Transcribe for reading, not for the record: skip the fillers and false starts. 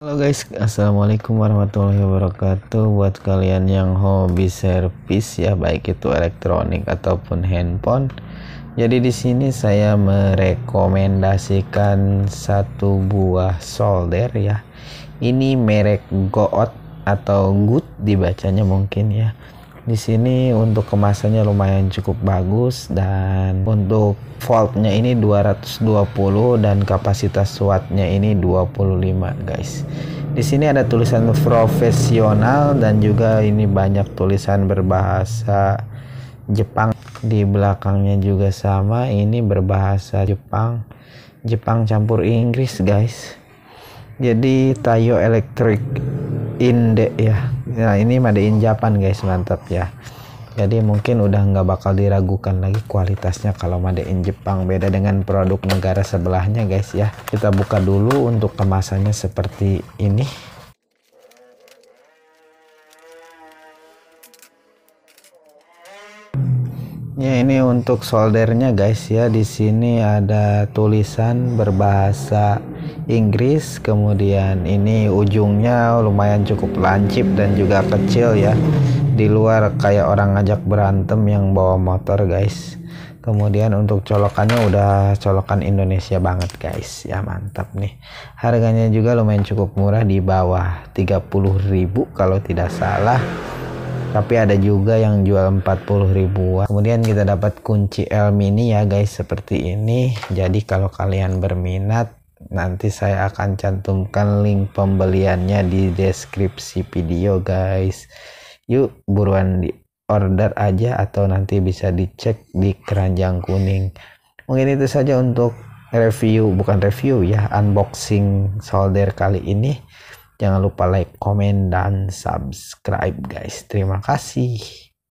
Halo guys, assalamualaikum warahmatullahi wabarakatuh. Buat kalian yang hobi servis ya, baik itu elektronik ataupun handphone. Jadi di sini saya merekomendasikan satu buah solder ya. Ini merek Goot atau Good dibacanya mungkin ya. Di sini untuk kemasannya lumayan cukup bagus, dan untuk voltnya ini 220 dan kapasitas wattnya ini 25 guys. Di sini ada tulisan profesional dan juga ini banyak tulisan berbahasa Jepang. Di belakangnya juga sama, ini berbahasa Jepang campur Inggris guys. Jadi Taiyo Electric Inde ya. Nah ini made in Japan guys, mantap ya. Jadi mungkin udah nggak bakal diragukan lagi kualitasnya kalau made in Jepang, beda dengan produk negara sebelahnya guys ya. Kita buka dulu untuk kemasannya seperti ini. Ya ini untuk soldernya guys ya. Di sini ada tulisan berbahasa Inggris, kemudian ini ujungnya lumayan cukup lancip dan juga kecil ya. Di luar kayak orang ngajak berantem yang bawa motor guys. Kemudian untuk colokannya udah colokan Indonesia banget guys ya, mantap nih. Harganya juga lumayan cukup murah, di bawah 30.000 kalau tidak salah. Tapi ada juga yang jual 40 ribuan. Kemudian kita dapat kunci L mini ya guys, seperti ini. Jadi kalau kalian berminat, nanti saya akan cantumkan link pembeliannya di deskripsi video guys. Yuk buruan di order aja, atau nanti bisa dicek di keranjang kuning. Mungkin itu saja untuk bukan review ya, unboxing solder kali ini. Jangan lupa like, komen, dan subscribe guys. Terima kasih.